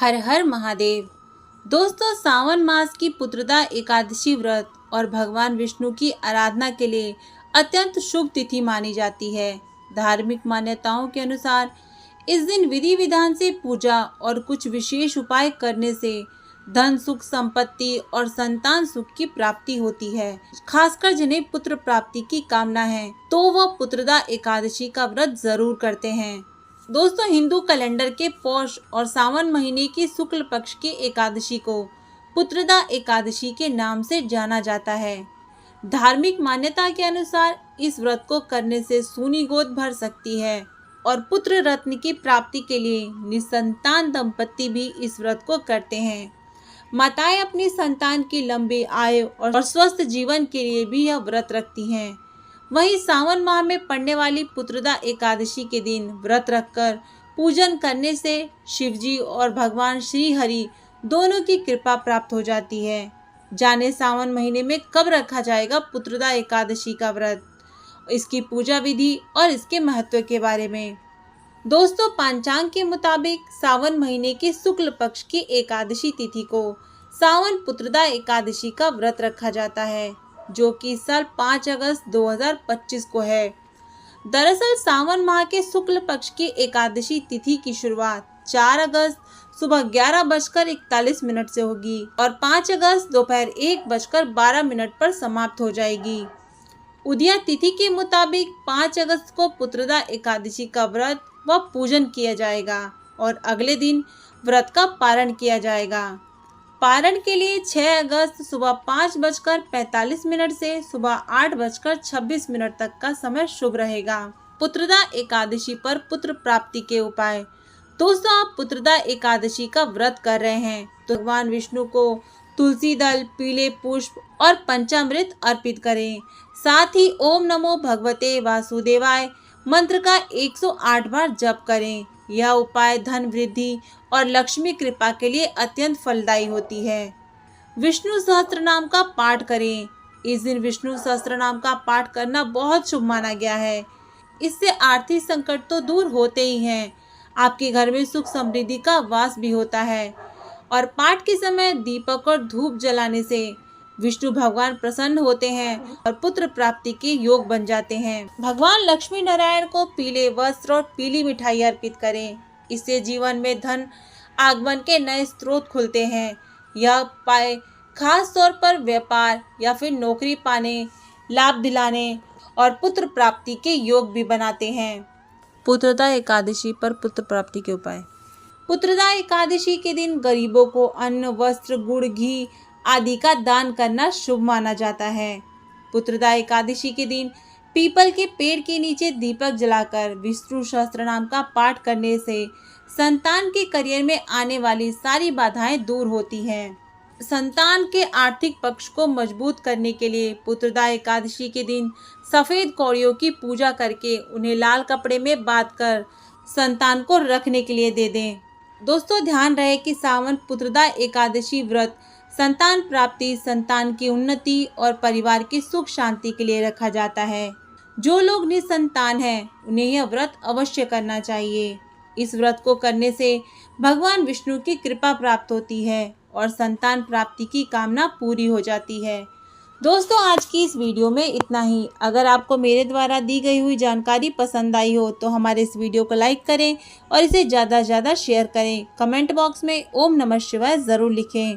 हर हर महादेव। दोस्तों, सावन मास की पुत्रदा एकादशी व्रत और भगवान विष्णु की आराधना के लिए अत्यंत शुभ तिथि मानी जाती है। धार्मिक मान्यताओं के अनुसार इस दिन विधि विधान से पूजा और कुछ विशेष उपाय करने से धन सुख संपत्ति और संतान सुख की प्राप्ति होती है। खासकर जिन्हें पुत्र प्राप्ति की कामना है तो वह पुत्रदा एकादशी का व्रत जरूर करते हैं। दोस्तों, हिंदू कैलेंडर के पौष और सावन महीने की शुक्ल पक्ष की एकादशी को पुत्रदा एकादशी के नाम से जाना जाता है। धार्मिक मान्यता के अनुसार इस व्रत को करने से सूनी गोद भर सकती है और पुत्र रत्न की प्राप्ति के लिए निसंतान दंपत्ति भी इस व्रत को करते हैं। माताएं अपनी संतान की लंबी आयु और स्वस्थ जीवन के लिए भी यह व्रत रखती हैं। वहीं सावन माह में पड़ने वाली पुत्रदा एकादशी के दिन व्रत रखकर पूजन करने से शिवजी और भगवान श्री हरि दोनों की कृपा प्राप्त हो जाती है। जाने सावन महीने में कब रखा जाएगा पुत्रदा एकादशी का व्रत, इसकी पूजा विधि और इसके महत्व के बारे में। दोस्तों, पंचांग के मुताबिक सावन महीने के शुक्ल पक्ष की एकादशी तिथि को सावन पुत्रदा एकादशी का व्रत रखा जाता है, जो कि साल 5 अगस्त 2025 को है। दरअसल सावन माह के शुक्ल पक्ष की एकादशी तिथि की शुरुआत 4 अगस्त सुबह 11:41 से होगी और 5 अगस्त दोपहर 1:12 पर समाप्त हो जाएगी। उदया तिथि के मुताबिक 5 अगस्त को पुत्रदा एकादशी का व्रत व पूजन किया जाएगा और अगले दिन व्रत का पारण किया जाएगा। पारण के लिए 6 अगस्त सुबह 5:45 से सुबह 8:26 तक का समय शुभ रहेगा। पुत्रदा एकादशी पर पुत्र प्राप्ति के उपाय। दोस्तों, आप पुत्रदा एकादशी का व्रत कर रहे हैं तो भगवान विष्णु को तुलसी दल, पीले पुष्प और पंचामृत अर्पित करें। साथ ही ओम नमो भगवते वासुदेवाय मंत्र का 108 बार जप करें। यह उपाय धन वृद्धि और लक्ष्मी कृपा के लिए अत्यंत फलदायी होती है। विष्णु सहस्त्र नाम का पाठ करें। इस दिन विष्णु सहस्त्र नाम का पाठ करना बहुत शुभ माना गया है। इससे आर्थिक संकट तो दूर होते ही हैं, आपके घर में सुख समृद्धि का वास भी होता है। और पाठ के समय दीपक और धूप जलाने से विष्णु भगवान प्रसन्न होते हैं और पुत्र प्राप्ति के योग बन जाते हैं। भगवान लक्ष्मी नारायण को पीले वस्त्र और पीली मिठाई अर्पित करें। इससे जीवन में धन आगमन के नए स्रोत खुलते हैं। यह उपाय खास तौर पर व्यापार या फिर नौकरी पाने, लाभ दिलाने और पुत्र प्राप्ति के योग भी बनाते हैं। पुत्रदा एकादशी पर पुत्र प्राप्ति के उपाय। पुत्रदा एकादशी के दिन गरीबों को अन्न, वस्त्र, गुड़, घी आदि का दान करना शुभ माना जाता है। पुत्रदा एकादशी के दिन पीपल के पेड़ के नीचे दीपक जलाकर विष्णु सहस्त्र नाम का पाठ करने से संतान के करियर में आने वाली सारी बाधाएं दूर होती हैं। संतान के आर्थिक पक्ष को मजबूत करने के लिए पुत्रदा एकादशी के दिन सफेद कौड़ियों की पूजा करके उन्हें लाल कपड़े में बांधकर संतान को रखने के लिए दे दें। दोस्तों, ध्यान रहे कि सावन पुत्रदा एकादशी व्रत संतान प्राप्ति, संतान की उन्नति और परिवार की सुख शांति के लिए रखा जाता है। जो लोग निसंतान हैं उन्हें यह व्रत अवश्य करना चाहिए। इस व्रत को करने से भगवान विष्णु की कृपा प्राप्त होती है और संतान प्राप्ति की कामना पूरी हो जाती है। दोस्तों, आज की इस वीडियो में इतना ही। अगर आपको मेरे द्वारा दी गई हुई जानकारी पसंद आई हो तो हमारे इस वीडियो को लाइक करें और इसे ज़्यादा से ज़्यादा शेयर करें। कमेंट बॉक्स में ओम नमः शिवाय ज़रूर लिखें।